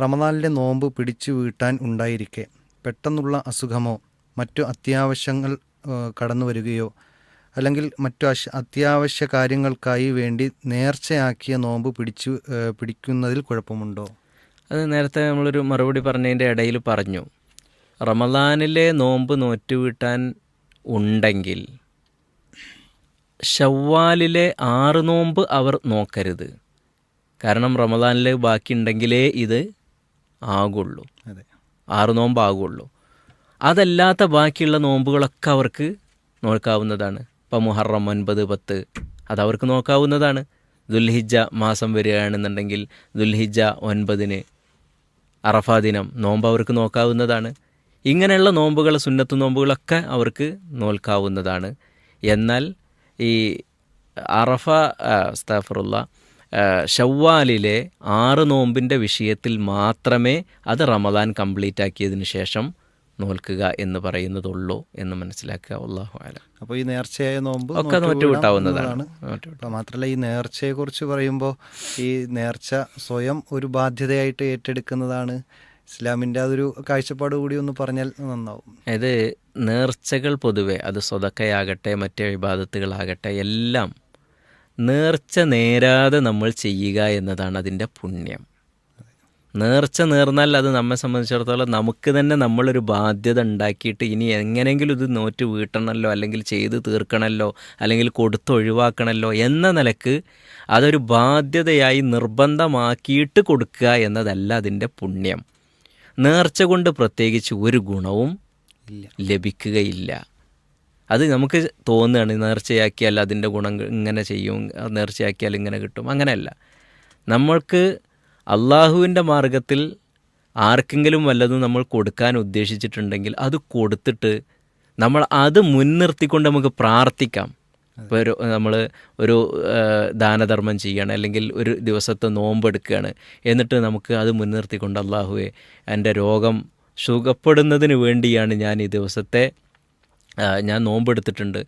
റമദാനിലെ നോമ്പ് പിടിച്ചു വീട്ടാൻ ഉണ്ടായിരിക്കെ പെട്ടെന്നുള്ള അസുഖമോ മറ്റു അത്യാവശ്യങ്ങൾ കടന്നു വരികയോ അല്ലെങ്കിൽ മറ്റു അത്യാവശ്യ കാര്യങ്ങൾക്കായി വേണ്ടി നേർച്ചയാക്കിയ നോമ്പ് പിടിക്കുന്നതിൽ കുഴപ്പമുണ്ടോ? അത് നേരത്തെ നമ്മളൊരു മറുപടി പറഞ്ഞതിൻ്റെ ഇടയിൽ പറഞ്ഞു. റമദാനിലെ നോമ്പ് നോറ്റുവീട്ടാൻ ഉണ്ടെങ്കിൽ ഷവ്വാലിലെ 6 നോമ്പ് അവർ നോക്കരുത്. കാരണം റമദാനിൽ ബാക്കിയുണ്ടെങ്കിലേ ഇത് ആകുള്ളൂ, 6 നോമ്പാകുള്ളൂ. അതല്ലാത്ത ബാക്കിയുള്ള നോമ്പുകളൊക്കെ അവർക്ക് നോക്കാവുന്നതാണ്. ഇപ്പം മുഹറം 9, 10 അതവർക്ക് നോക്കാവുന്നതാണ്. ദുൽഹിജ്ജ മാസം വരികയാണെന്നുണ്ടെങ്കിൽ ദുൽഹിജ്ജ 9 അറഫാ ദിനം നോമ്പ് അവർക്ക് നോക്കാവുന്നതാണ്. ഇങ്ങനെയുള്ള നോമ്പുകൾ, സുന്നത്ത് നോമ്പുകളൊക്കെ അവർക്ക് നോൽക്കാവുന്നതാണ്. എന്നാൽ ഈ ഷവ്വാലിലെ 6 നോമ്പിൻ്റെ വിഷയത്തിൽ മാത്രമേ അത് റമദാൻ കംപ്ലീറ്റ് ആക്കിയതിന് ശേഷം നോൽക്കുക എന്ന് പറയുന്നതുള്ളൂ എന്ന് മനസ്സിലാക്കുക. അല്ലാഹു അലം. അപ്പോൾ ഈ നേർച്ചയായ നോമ്പ് ഒക്കെ നോറ്റുവിട്ടാവുന്നതാണ്. മാത്രമല്ല ഈ നേർച്ചയെക്കുറിച്ച് പറയുമ്പോൾ ഈ നേർച്ച സ്വയം ഒരു ബാധ്യതയായിട്ട് ഏറ്റെടുക്കുന്നതാണ് ഇസ്ലാമിൻ്റെ അതൊരു കാഴ്ചപ്പാട് കൂടി ഒന്ന് പറഞ്ഞാൽ നന്നാവും. ഇത് നേർച്ചകൾ പൊതുവെ അത് സ്വതക്കയാകട്ടെ മറ്റേ ഇബാദത്തുകളാകട്ടെ എല്ലാം നേർച്ച നേരാതെ നമ്മൾ ചെയ്യുക എന്നതാണ് അതിൻ്റെ പുണ്യം. നേർച്ച നേർന്നാൽ അത് നമ്മെ സംബന്ധിച്ചിടത്തോളം നമുക്ക് തന്നെ നമ്മളൊരു ബാധ്യത ഉണ്ടാക്കിയിട്ട് ഇനി എങ്ങനെയെങ്കിലും ഇത് നോറ്റ് വീട്ടണമല്ലോ, അല്ലെങ്കിൽ ചെയ്ത് തീർക്കണമല്ലോ, അല്ലെങ്കിൽ കൊടുത്തൊഴിവാക്കണമല്ലോ എന്ന നിലക്ക് അതൊരു ബാധ്യതയായി നിർബന്ധമാക്കിയിട്ട് കൊടുക്കുക എന്നതല്ല അതിൻ്റെ പുണ്യം. നേർച്ച കൊണ്ട് പ്രത്യേകിച്ച് ഒരു ഗുണവും ലഭിക്കുകയില്ല. അത് നമുക്ക് തോന്നുകയാണ് നേർച്ചയാക്കിയാൽ അതിൻ്റെ ഗുണം ഇങ്ങനെ ചെയ്യും, നേർച്ചയാക്കിയാൽ ഇങ്ങനെ കിട്ടും. അങ്ങനെയല്ല. നമ്മൾക്ക് അള്ളാഹുവിൻ്റെ മാർഗത്തിൽ ആർക്കെങ്കിലും വല്ലതും നമ്മൾ കൊടുക്കാൻ ഉദ്ദേശിച്ചിട്ടുണ്ടെങ്കിൽ അത് കൊടുത്തിട്ട് നമ്മൾ അത് മുൻനിർത്തിക്കൊണ്ട് നമുക്ക് പ്രാർത്ഥിക്കാം. ഇപ്പോൾ നമ്മൾ ഒരു ദാനധർമ്മം ചെയ്യണം, അല്ലെങ്കിൽ ഒരു ദിവസത്തെ നോമ്പെടുക്കുകയാണ്, എന്നിട്ട് നമുക്ക് അത് മുൻനിർത്തിക്കൊണ്ട് അള്ളാഹുവേ എൻ്റെ രോഗം സുഖപ്പെടുന്നതിന് വേണ്ടിയാണ് ഞാൻ ഈ ദിവസത്തെ ഞാൻ നോമ്പെടുത്തിട്ടുണ്ട്,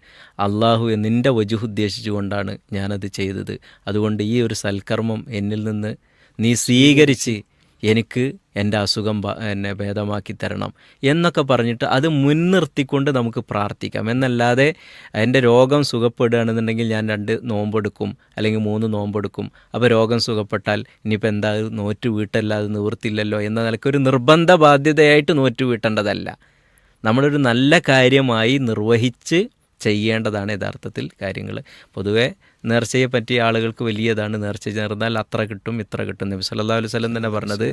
അള്ളാഹു നിൻ്റെ വജുഹ് ഉദ്ദേശിച്ചുകൊണ്ടാണ് ഞാനത് ചെയ്തത്, അതുകൊണ്ട് ഈ ഒരു സൽക്കർമ്മം എന്നിൽ നിന്ന് നീ സ്വീകരിച്ച് എനിക്ക് എൻ്റെ അസുഖം എന്നെ ഭേദമാക്കി തരണം എന്നൊക്കെ പറഞ്ഞിട്ട് അത് മുൻനിർത്തിക്കൊണ്ട് നമുക്ക് പ്രാർത്ഥിക്കാം. എന്നല്ലാതെ എൻ്റെ രോഗം സുഖപ്പെടുകയാണെന്നുണ്ടെങ്കിൽ ഞാൻ 2 നോമ്പെടുക്കും അല്ലെങ്കിൽ 3 നോമ്പെടുക്കും, അപ്പോൾ രോഗം സുഖപ്പെട്ടാൽ ഇനിയിപ്പോൾ എന്താ നോറ്റ് വീട്ടല്ലാതെ നിവൃത്തില്ലല്ലോ എന്ന നിലയ്ക്കൊരു നിർബന്ധ ബാധ്യതയായിട്ട് നോറ്റ് വീട്ടേണ്ടതല്ല. നമ്മളൊരു നല്ല കാര്യമായി നിർവഹിച്ച് ചെയ്യേണ്ടതാണ് യഥാർത്ഥത്തിൽ കാര്യങ്ങൾ. പൊതുവെ നേർച്ചയെ പറ്റിയ ആളുകൾക്ക് വലിയതാണ്, നേർച്ച ചേർന്നാൽ അത്ര കിട്ടും ഇത്ര കിട്ടും. നബി സല്ലല്ലാഹു അലൈഹി വസല്ലം തന്നെ പറഞ്ഞത്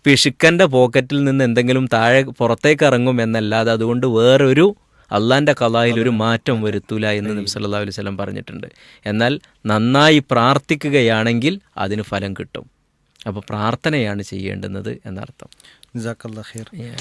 പിശുക്കൻ്റെ പോക്കറ്റിൽ നിന്ന് എന്തെങ്കിലും താഴെ പുറത്തേക്ക് ഇറങ്ങും എന്നല്ലാതെ അതുകൊണ്ട് വേറൊരു അള്ളാൻ്റെ ഖളായിൽ ഒരു മാറ്റം വരുത്തൂല എന്ന് നബി സല്ലല്ലാഹു അലൈഹി വസല്ലം പറഞ്ഞിട്ടുണ്ട്. എന്നാൽ നന്നായി പ്രാർത്ഥിക്കുകയാണെങ്കിൽ അതിന് ഫലം കിട്ടും. അപ്പോൾ പ്രാർത്ഥനയാണ് ചെയ്യേണ്ടുന്നത് എന്നർത്ഥം. ജസാക്കല്ലാഹു ഖൈർ.